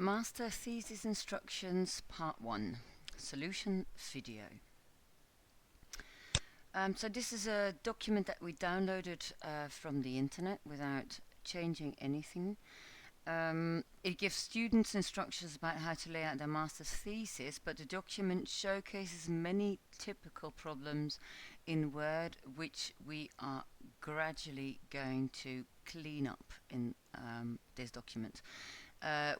Master-Thesis Instructions Part 1 Solution Video. So this is a document that we downloaded from the internet without changing anything. It gives students instructions about how to lay out their master's thesis, but the document showcases many typical problems in Word which we are gradually going to clean up in this document.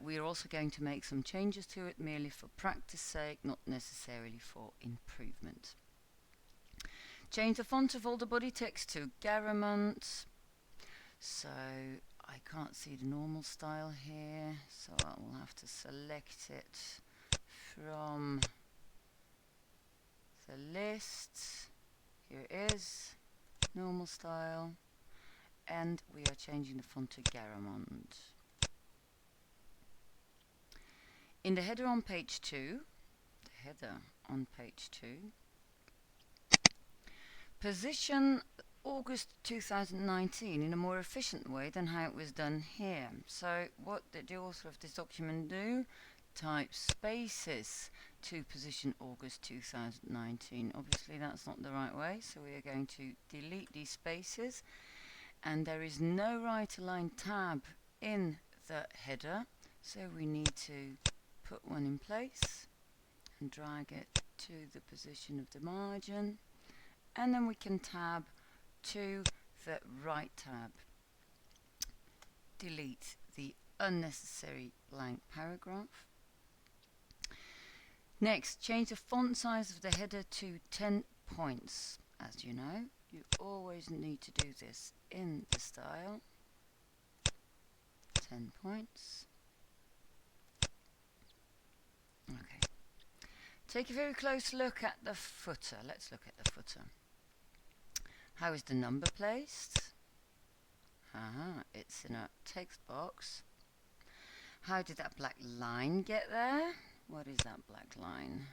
We are also going to make some changes to it merely for practice sake, not necessarily for improvement. Change the font of all the body text to Garamond. So I can't see the normal style here, so I will have to select it from the list. Here it is, normal style, and we are changing the font to Garamond. In the header on page 2, position August 2019 in a more efficient way than how it was done here. So what did the author of this document do? Type spaces to position August 2019. Obviously that's not the right way, so we are going to delete these spaces, and there is no right aligned tab in the header, so we need to put one in place and drag it to the position of the margin, and then we can tab to the right tab. Delete the unnecessary blank paragraph. Next, change the font size of the header to 10 points. As you know, you always need to do this in the style. 10 points. Okay. Take a very close look at the footer. Let's look at the footer. How is the number placed? It's in a text box. How did that black line get there? What is that black line?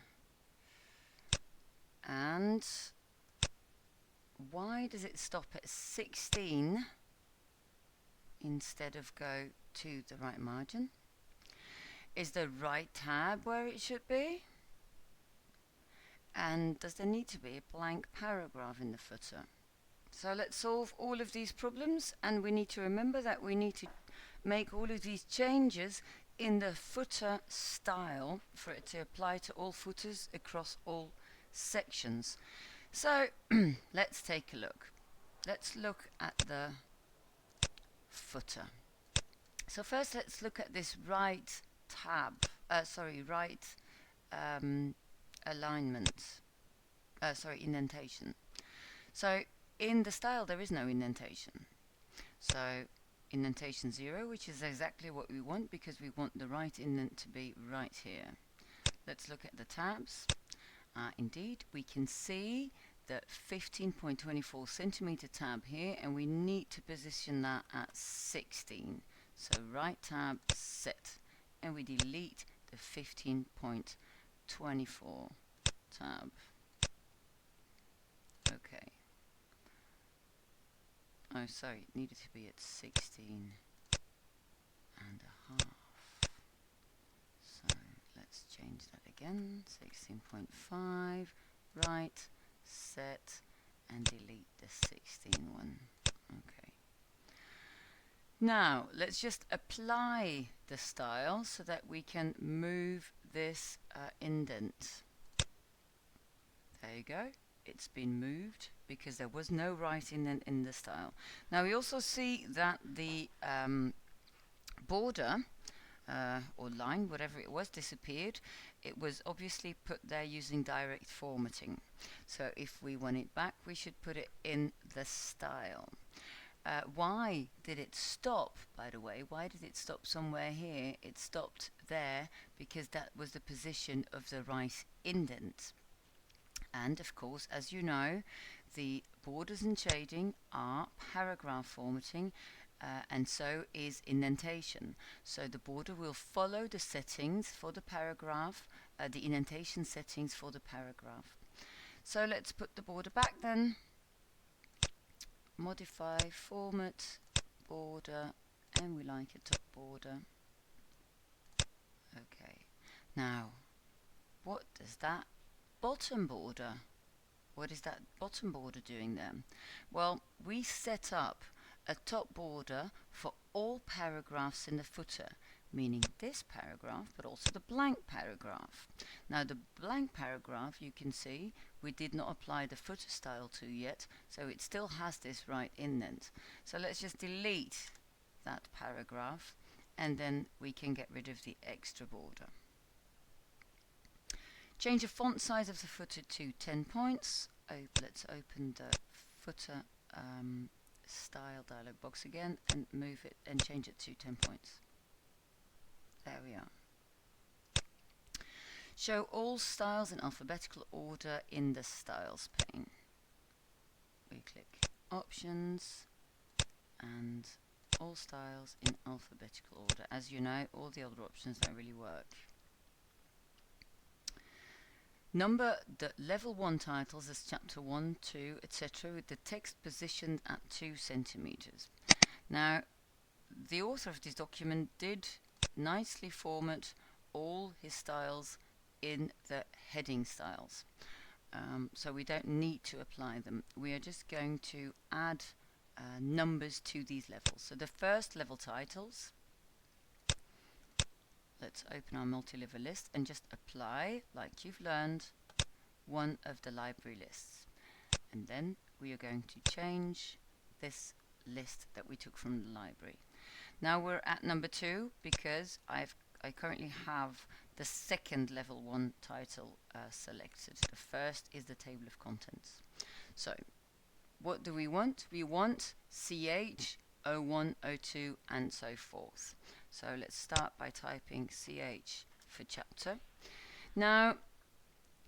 And why does it stop at 16 instead of go to the right margin? Is the right tab where it should be? And does there need to be a blank paragraph in the footer? So let's solve all of these problems, and we need to remember that we need to make all of these changes in the footer style for it to apply to all footers across all sections. So let's take a look. Let's look at the footer. So first let's look at this right tab, indentation. So in the style there is no indentation. So indentation 0, which is exactly what we want because we want the right indent to be right here. Let's look at the tabs. Indeed, we can see the 15.24 centimeter tab here, and we need to position that at 16. So right tab set, and we delete the 15.24 tab. Okay. Oh, sorry, it needed to be at 16 and a half. So let's change that again. 16.5, right, set, and delete the 16 one. Okay. Now let's just apply the style so that we can move this indent. There you go. It's been moved because there was no right indent in the style. Now we also see that the border or line, whatever it was, disappeared. It was obviously put there using direct formatting. So if we want it back, we should put it in the style. Why did it stop, by the way? Why did it stop somewhere here? It stopped there because that was the position of the right indent. And of course, as you know, the borders and shading are paragraph formatting, and so is indentation. So the border will follow the settings for the paragraph, the indentation settings for the paragraph. So let's put the border back then. Modify, format, border, and we like a top border. Now, what does that bottom border? What is that bottom border doing then? Well, we set up a top border for all paragraphs in the footer, meaning this paragraph, but also the blank paragraph. Now, the blank paragraph, you can see, we did not apply the footer style to yet, so it still has this right indent. So let's just delete that paragraph, and then we can get rid of the extra border. Change the font size of the footer to 10 points. Let's open the footer style dialog box again and move it and change it to 10 points. There we are. Show all styles in alphabetical order in the styles pane. We click options and all styles in alphabetical order. As you know, all the other options don't really work. Number the level 1 titles as chapter 1, 2, etc. with the text positioned at 2 centimeters. Now, the author of this document did nicely format all his styles in the heading styles. So we don't need to apply them. We are just going to add numbers to these levels. So the first level titles, let's open our multi-level list and just apply, like you've learned, one of the library lists. And then we are going to change this list that we took from the library. Now we're at number 2 because I currently have the second level 1 title selected. The first is the table of contents. So what do we want? We want CH, 01, 02 and so forth. So let's start by typing CH for chapter. Now,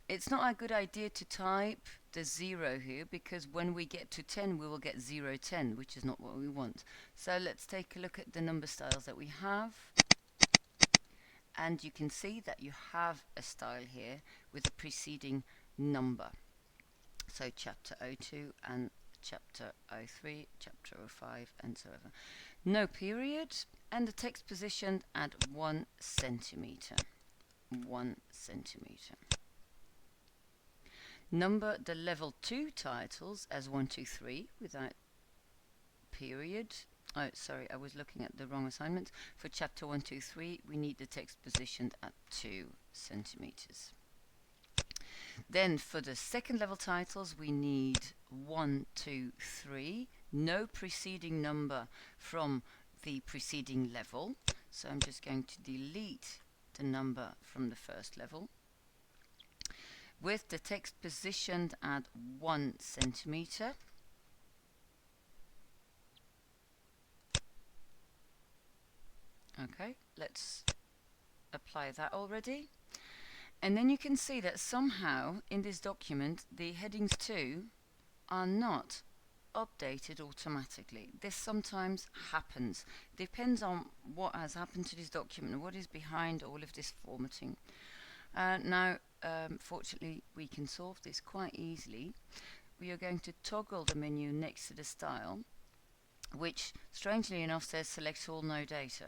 it's not a good idea to type the 0 here because when we get to 10 we will get 0, 10, which is not what we want. So let's take a look at the number styles that we have. And you can see that you have a style here with a preceding number. So chapter 02 and chapter 03, chapter 05 and so on. No period, and the text positioned at 1 centimeter. 1 centimeter. Number the level 2 titles as 1, 2, 3 without period. Oh, sorry, I was looking at the wrong assignment. For chapter 1, 2, 3, we need the text positioned at 2 centimeters. Then for the second level titles, we need 1, 2, 3, no preceding number from the preceding level. So I'm just going to delete the number from the first level. With the text positioned at 1 centimeter. Okay, let's apply that already. And then you can see that somehow in this document the headings 2 are not updated automatically. This sometimes happens. Depends on what has happened to this document, what is behind all of this formatting. Now, fortunately, we can solve this quite easily. We are going to toggle the menu next to the style, which strangely enough says select all, no data.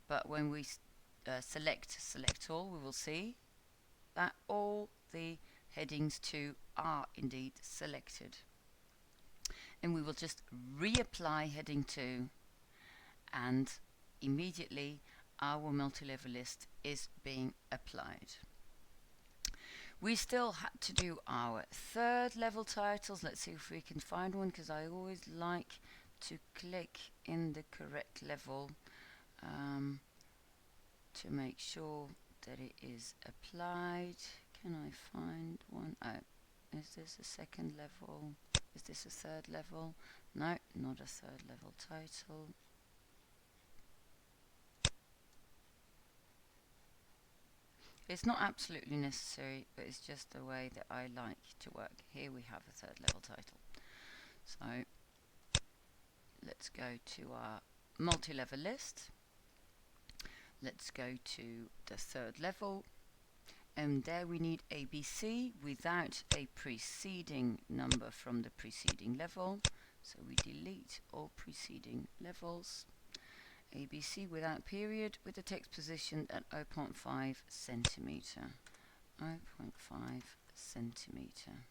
But when we select all, we will see that all the headings 2 are indeed selected. And we will just reapply heading 2 and immediately our multi-level list is being applied. We still had to do our third level titles. Let's see if we can find one, because I always like to click in the correct level to make sure that it is applied. Can I find one? Oh, is this a second level? Is this a third level? No, not a third level title. It's not absolutely necessary, but it's just the way that I like to work. Here we have a third level title. So let's go to our multi-level list. Let's go to the third level, and there we need ABC without a preceding number from the preceding level. So we delete all preceding levels, ABC without period with the text positioned at 0.5 centimeter. 0.5 centimeter.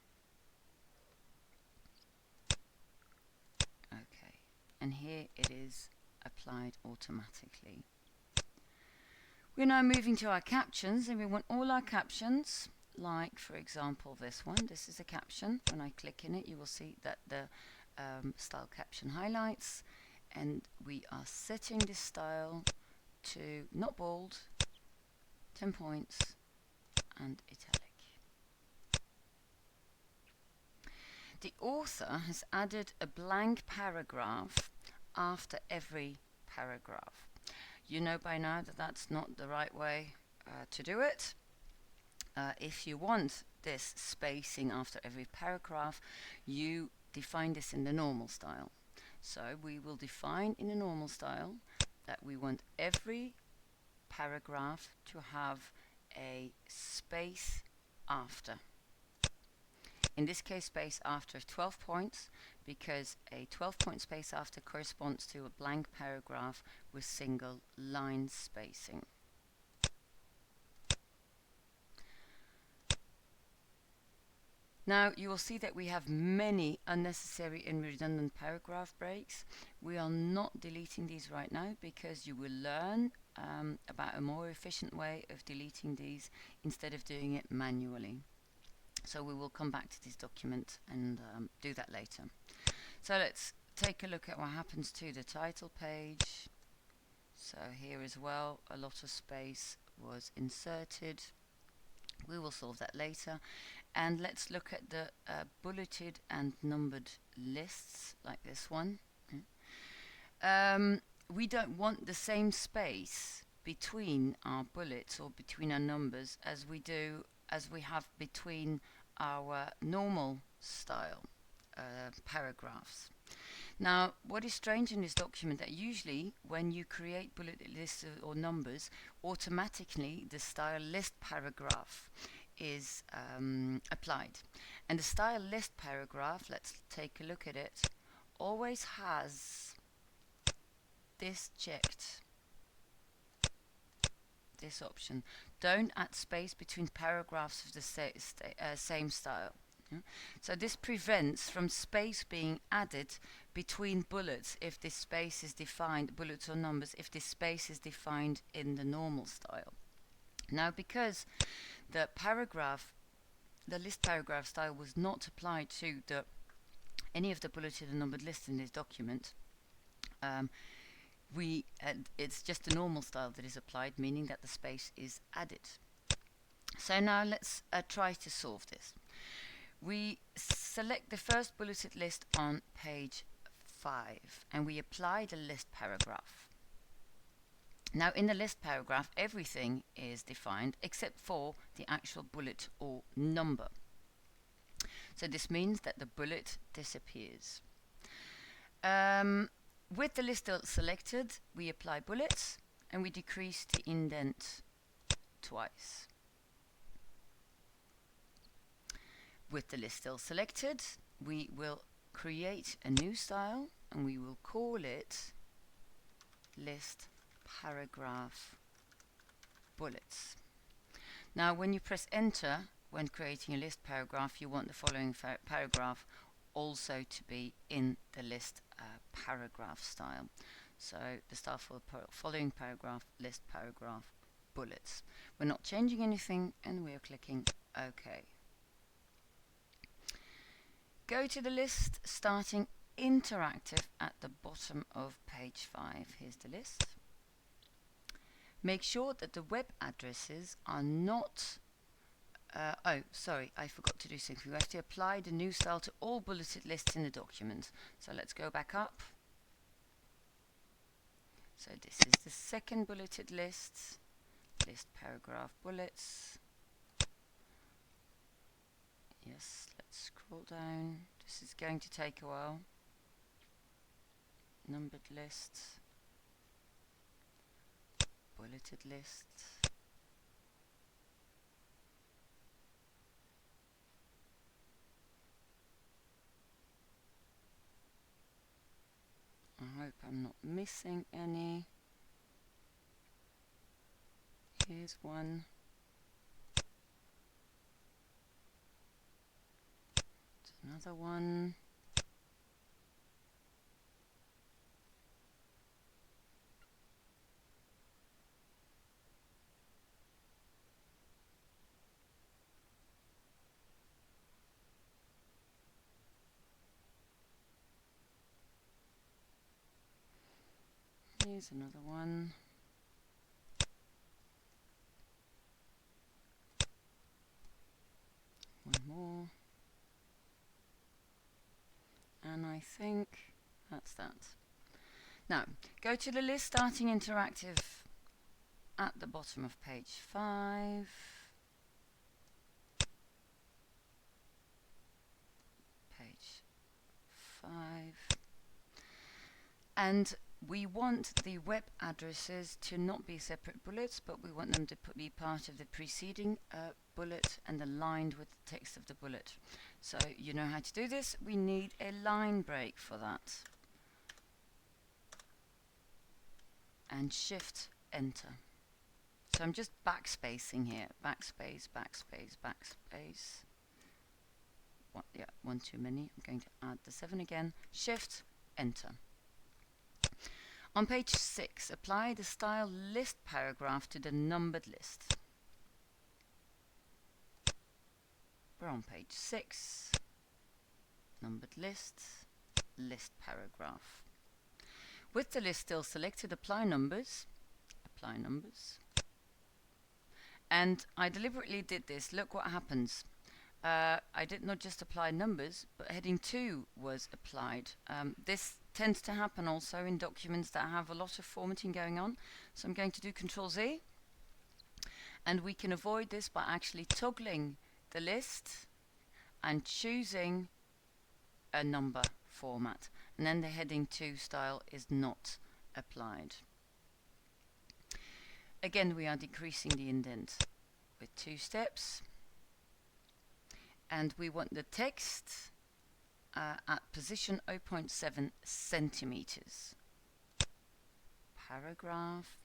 Okay, and here it is applied automatically. We're now moving to our captions, and we want all our captions, like for example this one. This is a caption. When I click in it, you will see that the style caption highlights, and we are setting this style to not bold, 10 points, and italic. The author has added a blank paragraph after every paragraph. You know by now that that's not the right way to do it. If you want this spacing after every paragraph, you define this in the normal style. So we will define in a normal style that we want every paragraph to have a space after. In this case, space after 12 points, because a 12-point space after corresponds to a blank paragraph with single line spacing. Now you will see that we have many unnecessary and redundant paragraph breaks. We are not deleting these right now because you will learn about a more efficient way of deleting these instead of doing it manually. So we will come back to this document and do that later. So let's take a look at what happens to the title page. So here as well, a lot of space was inserted. We will solve that later. And let's look at the bulleted and numbered lists, like this one. We don't want the same space between our bullets or between our numbers as we have between our normal style paragraphs. Now, what is strange in this document that usually when you create bulleted lists or numbers, automatically the style list paragraph is applied. And the style list paragraph, let's take a look at it, always has this checked. This option. Don't add space between paragraphs of the same style. So this prevents from space being added between bullets if this space is defined, bullets or numbers, if this space is defined in the normal style. Now, because the list paragraph style was not applied to any of the bulleted and numbered lists in this document, it's just the normal style that is applied, meaning that the space is added. So now let's try to solve this. We select the first bulleted list on page 5 and we apply the list paragraph. Now in the list paragraph everything is defined except for the actual bullet or number. So this means that the bullet disappears. With the list still selected, we apply bullets and we decrease the indent twice. With the list still selected, we will create a new style and we will call it list paragraph bullets. Now when you press enter when creating a list paragraph, you want the following paragraph also to be in the list paragraph style. So the style for the following paragraph, list paragraph bullets. We're not changing anything and we are clicking OK. Go to the list starting interactive at the bottom of page 5. Here's the list. Make sure that the web addresses are not oh, sorry, I forgot to do something. We have to apply the new style to all bulleted lists in the document. So let's go back up. So this is the second bulleted list, list paragraph bullets. Yes, let's scroll down. This is going to take a while. Numbered lists, bulleted lists. I hope I'm not missing any. Here's one. Another one. Here's another one. One more. And I think that's that. Now, go to the list starting interactive at the bottom of page 5. Page 5. And we want the web addresses to not be separate bullets, but we want them to be part of the preceding bullet and aligned with the text of the bullet. So you know how to do this. We need a line break for that. And Shift Enter. So I'm just backspacing here. Backspace, backspace, backspace. One too many. I'm going to add the 7 again. Shift Enter. On page 6, apply the style list paragraph to the numbered list. We're on page 6, numbered list, list paragraph. With the list still selected, apply numbers. And I deliberately did this. Look what happens. I did not just apply numbers, but heading 2 was applied. This tends to happen also in documents that have a lot of formatting going on. So I'm going to do Control Z. And we can avoid this by actually toggling the list and choosing a number format. And then the heading 2 style is not applied. Again, we are decreasing the indent with 2 steps. And we want the text at position 0.7 centimeters. Paragraph.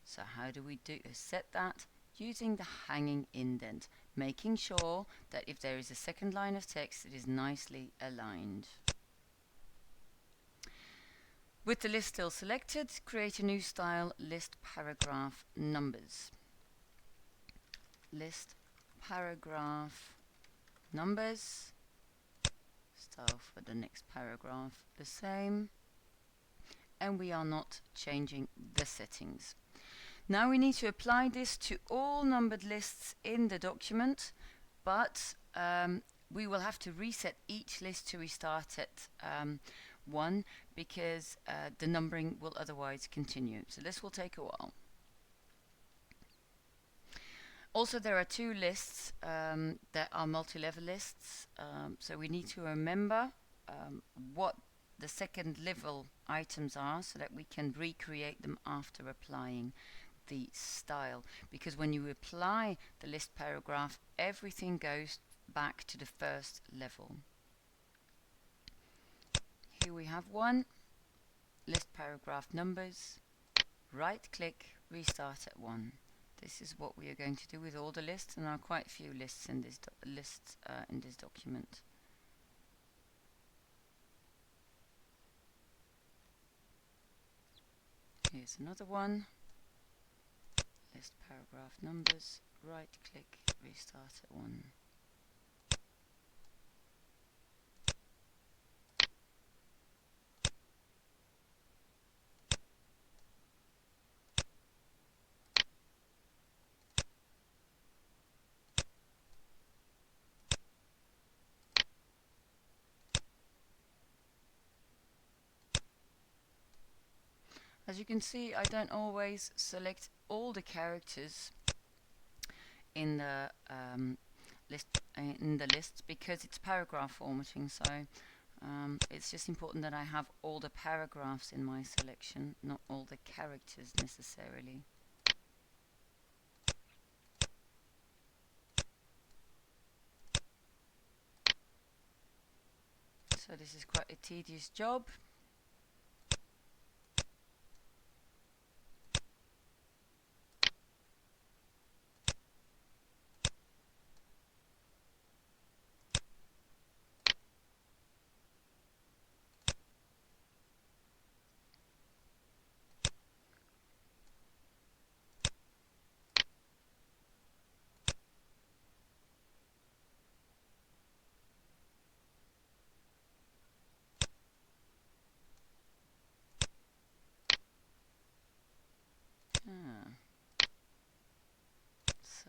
So how do we set that? Using the hanging indent, making sure that if there is a second line of text, it is nicely aligned. With the list still selected, create a new style, list paragraph numbers. List paragraph numbers. Style for the next paragraph the same. And we are not changing the settings. Now we need to apply this to all numbered lists in the document, but we will have to reset each list to restart at 1 because the numbering will otherwise continue. So this will take a while. Also, there are 2 lists that are multi-level lists, so we need to remember what the second level items are so that we can recreate them after applying the style, because when you apply the list paragraph, everything goes back to the first level. Here we have one, list paragraph numbers, right click, restart at 1. This is what we are going to do with all the lists, and there are quite a few lists in this document. Here's another one. List paragraph numbers, right click, restart at 1. As you can see, I don't always select all the characters in the list because it's paragraph formatting. So it's just important that I have all the paragraphs in my selection, not all the characters necessarily. So this is quite a tedious job.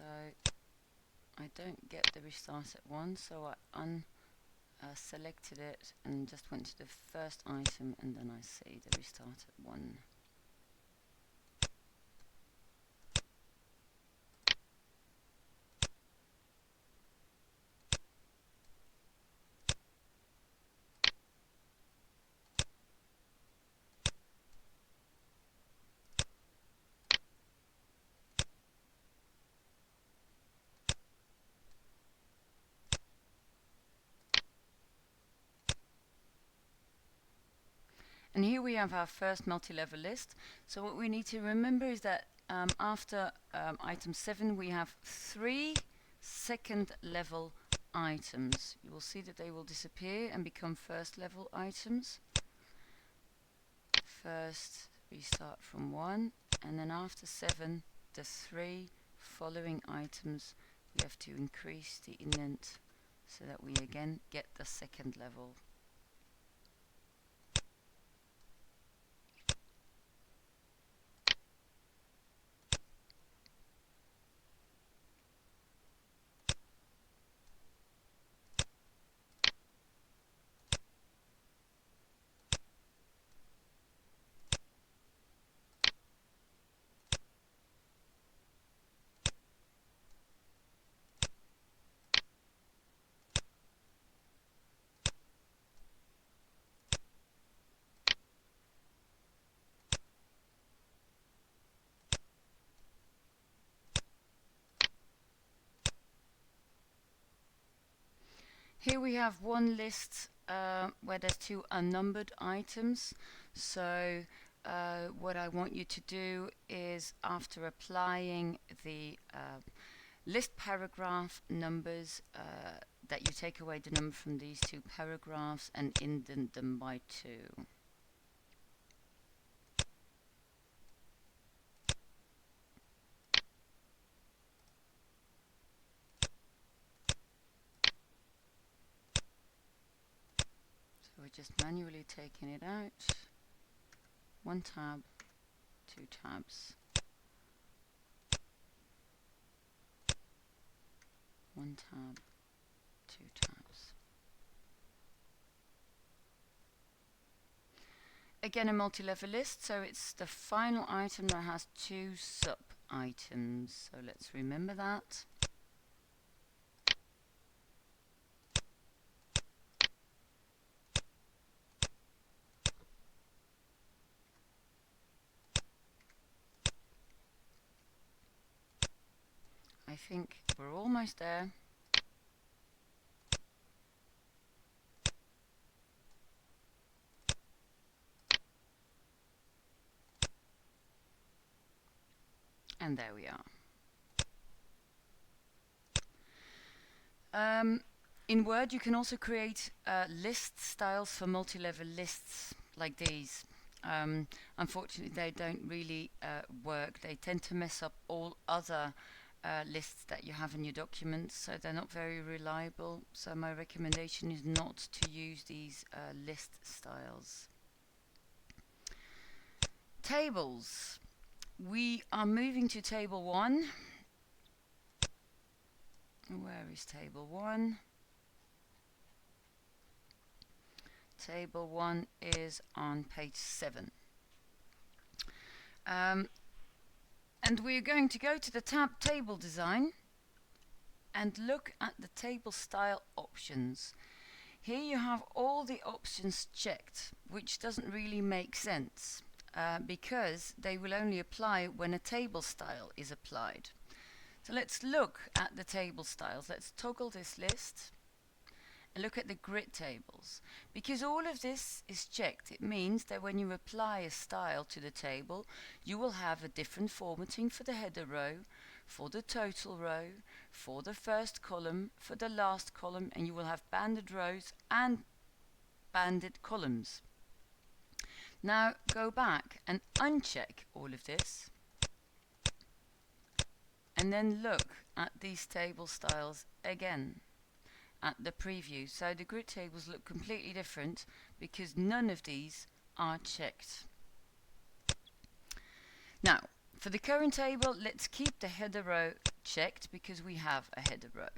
So I don't get the restart at 1, so I selected it and just went to the first item, and then I see the restart at 1. And here we have our first multi-level list. So what we need to remember is that after item 7 we have 3 second level items. You will see that they will disappear and become first level items. First we start from 1, and then after 7 the 3 following items we have to increase the indent so that we again get the second level. Here we have one list where there's 2 unnumbered items. So what I want you to do is, after applying the list paragraph numbers, that you take away the number from these 2 paragraphs and indent them by 2. We're just manually taking it out. 1 tab, 2 tabs, 1 tab, 2 tabs. Again, a multi-level list, so it's the final item that has 2 sub-items. So let's remember that. I think we're almost there. And there we are. In Word you can also create list styles for multi-level lists like these. Unfortunately they don't really work. They tend to mess up all other lists that you have in your documents, so they're not very reliable. So my recommendation is not to use these list styles. Tables. We are moving to table 1. Where is table 1? Table 1 is on page 7. And we're going to go to the tab Table Design and look at the table style options. Here you have all the options checked, which doesn't really make sense because they will only apply when a table style is applied. So let's look at the table styles. Let's toggle this list and look at the grid tables. Because all of this is checked, it means that when you apply a style to the table, you will have a different formatting for the header row, for the total row, for the first column, for the last column, and you will have banded rows and banded columns. Now go back and uncheck all of this, and then look at these table styles again at the preview. So the grid tables look completely different because none of these are checked. Now, For the current table, let's keep the header row checked because we have a header row.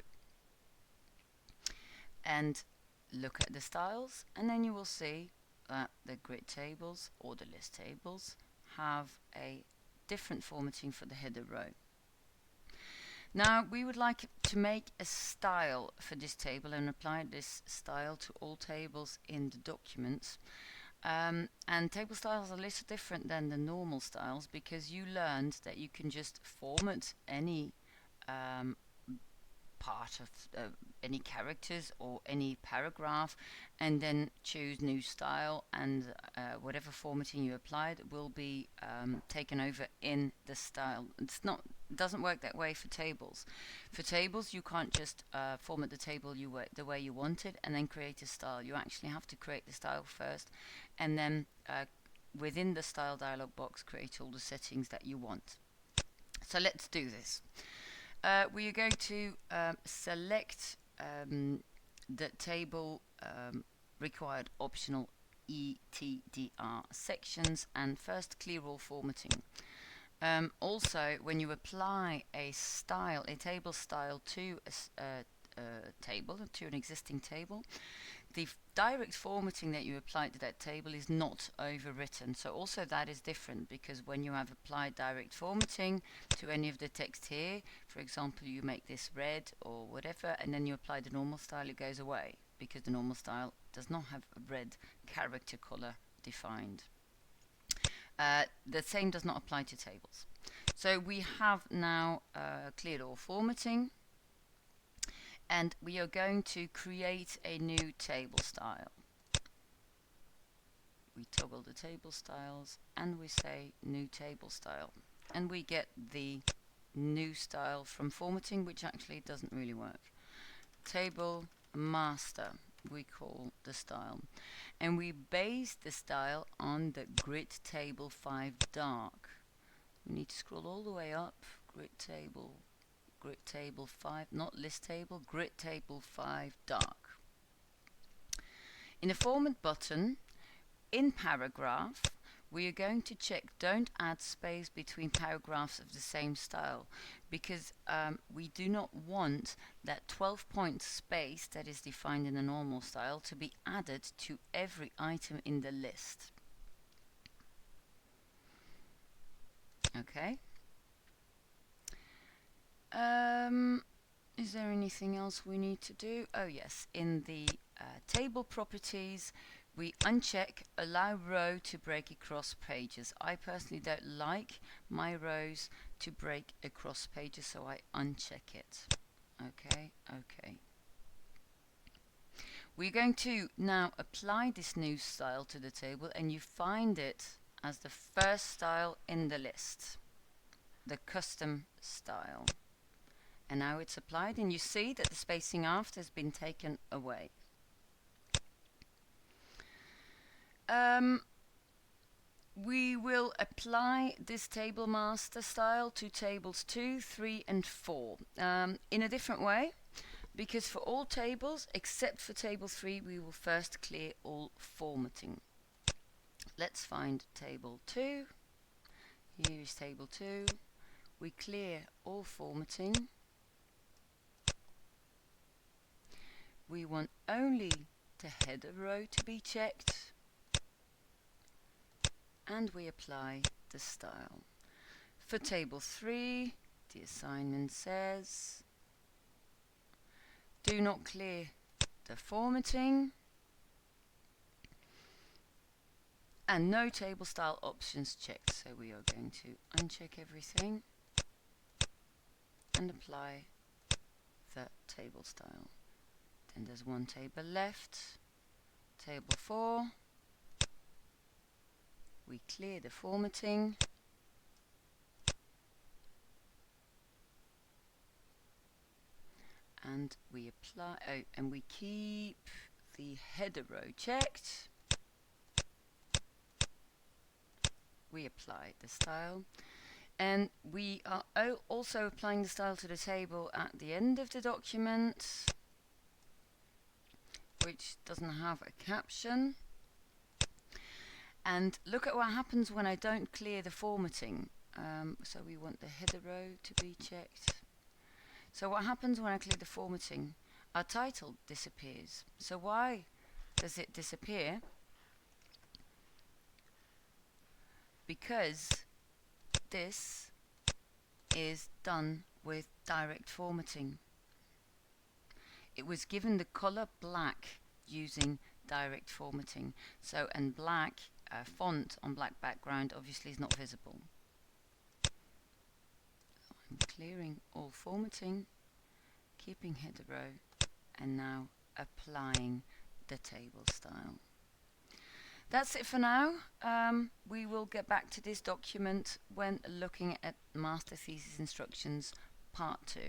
And look at the styles, and then you will see that the grid tables or the list tables have a different formatting for the header row. Now we would like to make a style for this table and apply this style to all tables in the documents. And table styles are a little different than the normal styles because you learned that you can just format any part of any characters or any paragraph and then choose new style, and whatever formatting you applied will be taken over in the style. It doesn't work that way for tables. For tables you can't just format the table the way you want it and then create a style. You actually have to create the style first and then within the style dialog box create all the settings that you want. So let's do this. We are going to select the table required optional ETDR sections and first clear all formatting. Also, when you apply a table style to an existing table, the direct formatting that you applied to that table is not overwritten. So also that is different, because when you have applied direct formatting to any of the text here, for example, you make this red or whatever, and then you apply the normal style, it goes away because the normal style does not have a red character color defined. The same does not apply to tables. So we have now cleared all formatting, and we are going to create a new table style. We toggle the table styles and we say new table style, and we get the new style from formatting, which actually doesn't really work. Table master we call the style, and we base the style on the grid table 5 dark. We need to scroll all the way up. Grid table 5, not list table, grid table 5 dark. In the format button, in paragraph, we are going to check don't add space between paragraphs of the same style, because we do not want that 12-point space that is defined in the normal style to be added to every item in the list. Okay. Is there anything else we need to do? Oh yes, in the table properties, we uncheck allow row to break across pages. I personally don't like my rows to break across pages, so I uncheck it. Okay. We're going to now apply this new style to the table, and you find it as the first style in the list, the custom style. And now it's applied, and you see that the spacing after has been taken away. We will apply this table master style to tables 2, 3 and 4 in a different way, because for all tables except for table 3 we will first clear all formatting. Let's find table 2. Here is table 2. We clear all formatting. We want only the header row to be checked, and we apply the style. For table 3, the assignment says do not clear the formatting and no table style options checked. So we are going to uncheck everything and apply the table style. Then there's one table left, table 4. We clear the formatting and we apply and we keep the header row checked. We apply the style, and we are also applying the style to the table at the end of the document, which doesn't have a caption. And look at what happens when I don't clear the formatting. So we want the header row to be checked. So what happens when I click the formatting? Our title disappears. So why does it disappear? Because this is done with direct formatting. It was given the color black using direct formatting. So, and black font on black background obviously is not visible. I'm clearing all formatting, keeping header row, and now applying the table style. That's it for now. We will get back to this document when looking at Master Thesis Instructions Part 2.